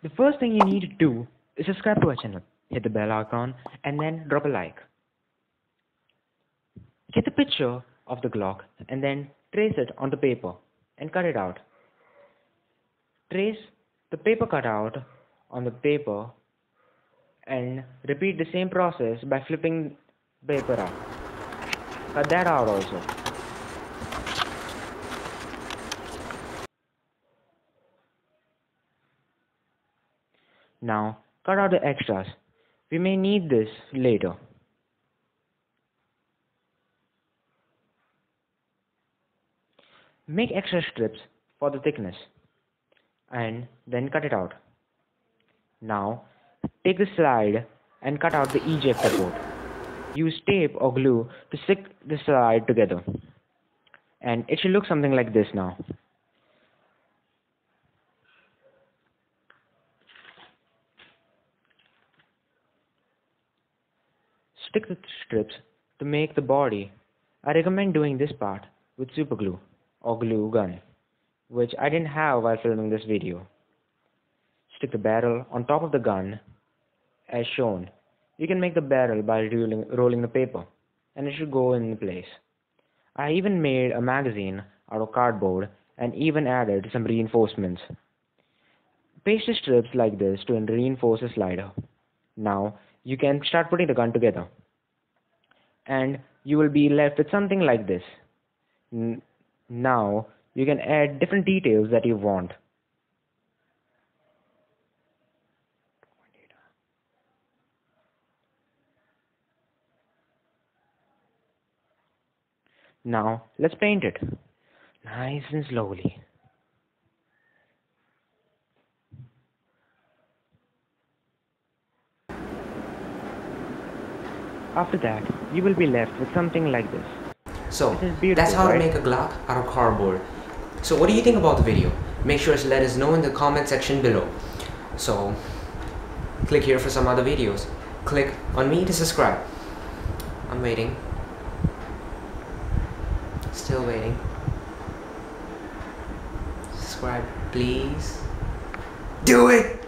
The first thing you need to do is subscribe to our channel, hit the bell icon, and then drop a like. Get the picture of the Glock and then trace it on the paper and cut it out. Trace the paper cutout on the paper and repeat the same process by flipping the paper up. Cut that out also. Now cut out the extras. We may need this later. Make extra strips for the thickness and then cut it out. Now take the slide and cut out the ejector port. Use tape or glue to stick the slide together. And it should look something like this now. Stick the strips to make the body. I recommend doing this part with super glue or glue gun, which I didn't have while filming this video. Stick the barrel on top of the gun as shown. You can make the barrel by rolling the paper, and it should go in place. I even made a magazine out of cardboard and even added some reinforcements. Paste the strips like this to reinforce the slider. Now you can start putting the gun together, and you will be left with something like this. Now you can add different details that you want. Now let's paint it nice and slowly. After that, you will be left with something like this. So that's how to make a Glock out of cardboard. So what do you think about the video? Make sure to let us know in the comment section below. So click here for some other videos. Click on me to subscribe. I'm waiting. Still waiting. Subscribe, please. Do it!